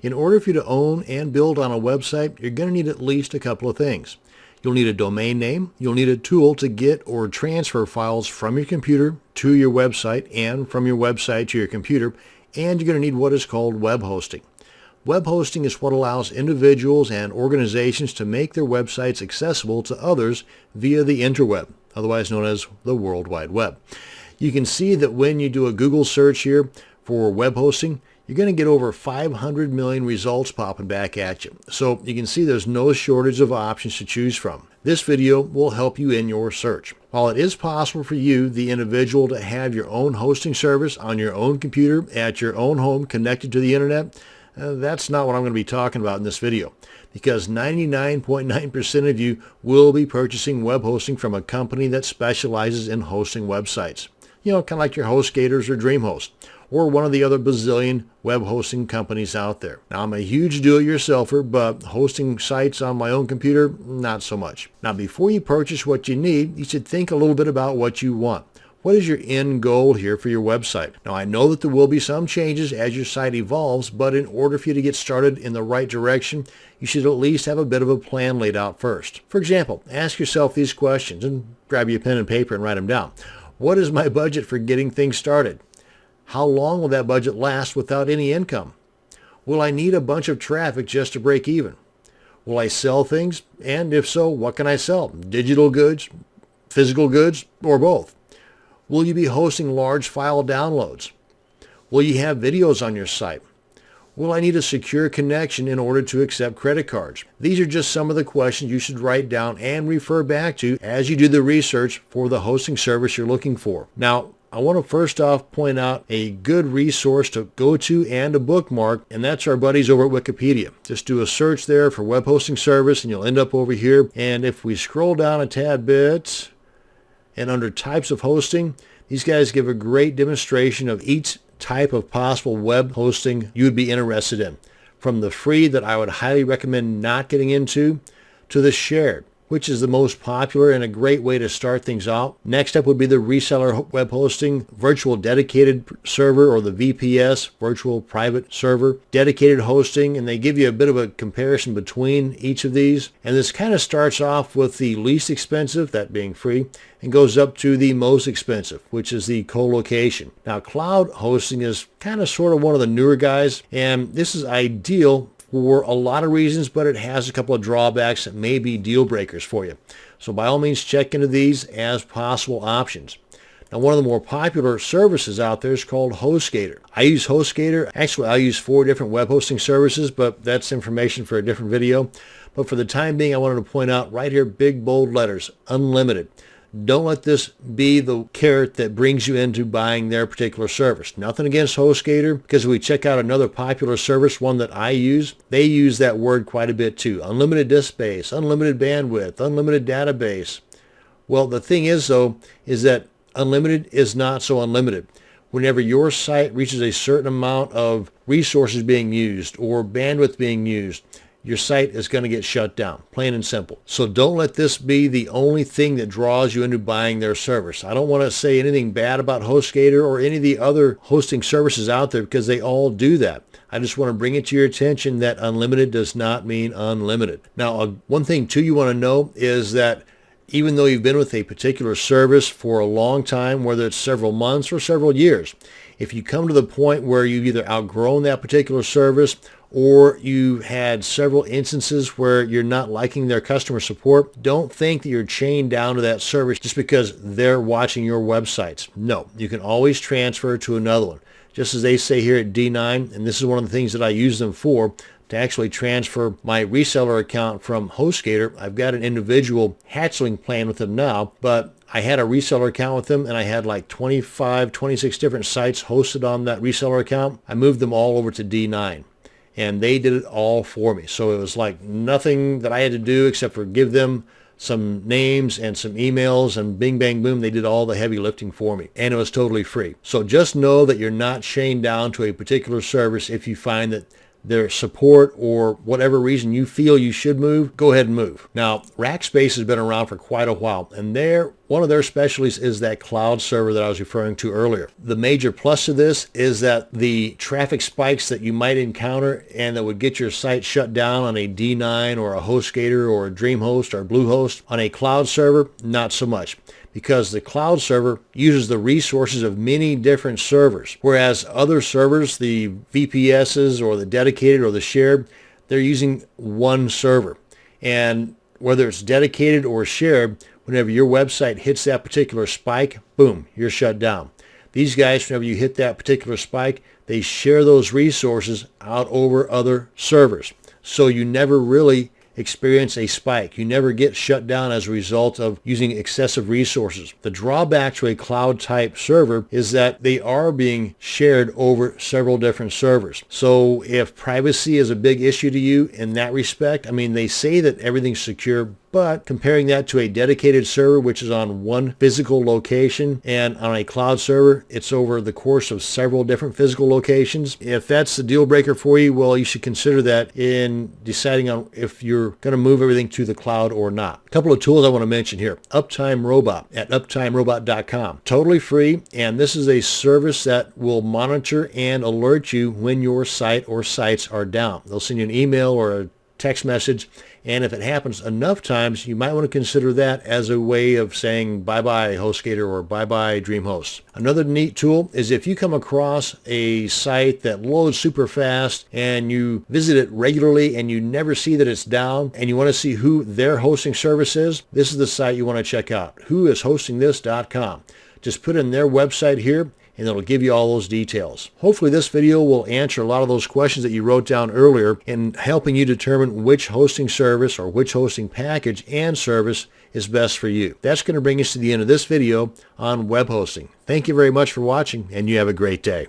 In order for you to own and build on a website, you're going to need at least a couple of things. You'll need a domain name. You'll need a tool to get or transfer files from your computer to your website and from your website to your computer. And you're going to need what is called web hosting. Web hosting is what allows individuals and organizations to make their websites accessible to others via the interweb, otherwise known as the World Wide Web. You can see that when you do a Google search here for web hosting, you're going to get over 500 million results popping back at you. So you can see there's no shortage of options to choose from. This video will help you in your search. While it is possible for you, the individual, to have your own hosting service on your own computer at your own home connected to the internet, that's not what I'm going to be talking about in this video, because 99.9% of you will be purchasing web hosting from a company that specializes in hosting websites. You know, kind of like your HostGators or DreamHost, or one of the other bazillion web hosting companies out there. Now, I'm a huge do-it-yourselfer, but hosting sites on my own computer, not so much. Now, before you purchase what you need, you should think a little bit about what you want. What is your end goal here for your website? Now, I know that there will be some changes as your site evolves, but in order for you to get started in the right direction, you should at least have a bit of a plan laid out first. For example, ask yourself these questions and grab your pen and paper and write them down. What is my budget for getting things started? How long will that budget last without any income? Will I need a bunch of traffic just to break even? Will I sell things? And if so, what can I sell? Digital goods, physical goods, or both? Will you be hosting large file downloads? Will you have videos on your site? Will I need a secure connection in order to accept credit cards? These are just some of the questions you should write down and refer back to as you do the research for the hosting service you're looking for. Now, I want to first off point out a good resource to go to and a bookmark, and that's our buddies over at Wikipedia. Just do a search there for web hosting service and you'll end up over here. And if we scroll down a tad bit and under types of hosting, these guys give a great demonstration of each type of possible web hosting you would be interested in. From the free that I would highly recommend not getting into to the shared, which is the most popular and a great way to start things out. Next up would be the reseller web hosting, virtual dedicated server, or the VPS, virtual private server, dedicated hosting, and they give you a bit of a comparison between each of these. And this kind of starts off with the least expensive, that being free, and goes up to the most expensive, which is the co-location. Now, cloud hosting is kind of sort of one of the newer guys, and this is ideal for a lot of reasons, but it has a couple of drawbacks that may be deal breakers for you. So by all means, check into these as possible options. Now, one of the more popular services out there is called HostGator. I use HostGator. Actually, I use 4 different web hosting services, but that's information for a different video. But for the time being, I wanted to point out right here, big bold letters, unlimited. Don't let this be the carrot that brings you into buying their particular service. Nothing against HostGator, because if we check out another popular service, one that I use, they use that word quite a bit too. Unlimited disk space, unlimited bandwidth, unlimited database. Well, the thing is, though, is that unlimited is not so unlimited. Whenever your site reaches a certain amount of resources being used or bandwidth being used, your site is going to get shut down, plain and simple. So don't let this be the only thing that draws you into buying their service. I don't want to say anything bad about HostGator or any of the other hosting services out there, because they all do that. I just want to bring it to your attention that unlimited does not mean unlimited. Now, one thing too you want to know is that even though you've been with a particular service for a long time, whether it's several months or several years, if you come to the point where you've either outgrown that particular service or you had several instances where you're not liking their customer support, don't think that you're chained down to that service just because they're watching your websites. No, you can always transfer to another one. Just as they say here at D9, and this is one of the things that I use them for, to actually transfer my reseller account from HostGator. I've got an individual hatchling plan with them now, but I had a reseller account with them, and I had like 25, 26 different sites hosted on that reseller account. I moved them all over to D9. And they did it all for me. So it was like nothing that I had to do except for give them some names and some emails, and bing, bang, boom, they did all the heavy lifting for me. And it was totally free. So just know that you're not chained down to a particular service if you find that their support or whatever reason you feel you should move, go ahead and move. Now, Rackspace has been around for quite a while, and one of their specialties is that cloud server that I was referring to earlier. The major plus of this is that the traffic spikes that you might encounter and that would get your site shut down on a D9 or a HostGator or a DreamHost or Bluehost, on a cloud server, not so much, because the cloud server uses the resources of many different servers, whereas other servers, the VPSs or the dedicated or the shared, they're using one server. And whether it's dedicated or shared, whenever your website hits that particular spike, boom, you're shut down. These guys, whenever you hit that particular spike, they share those resources out over other servers. So you never really experience a spike. You never get shut down as a result of using excessive resources. The drawback to a cloud type server is that they are being shared over several different servers. So if privacy is a big issue to you in that respect, I mean, they say that everything's secure, but comparing that to a dedicated server, which is on one physical location, and on a cloud server, it's over the course of several different physical locations. If that's the deal breaker for you, well, you should consider that in deciding on if you're going to move everything to the cloud or not. A couple of tools I want to mention here. Uptime Robot at uptimerobot.com. Totally free, and this is a service that will monitor and alert you when your site or sites are down. They'll send you an email or a text message, and if it happens enough times, you might want to consider that as a way of saying bye-bye HostGator or bye-bye DreamHost. Another neat tool is if you come across a site that loads super fast and you visit it regularly and you never see that it's down and you want to see who their hosting service is, this is the site you want to check out, whoishostingthis.com. Just put in their website here, and it'll give you all those details. Hopefully this video will answer a lot of those questions that you wrote down earlier in helping you determine which hosting service or which hosting package and service is best for you. That's going to bring us to the end of this video on web hosting. Thank you very much for watching, and you have a great day.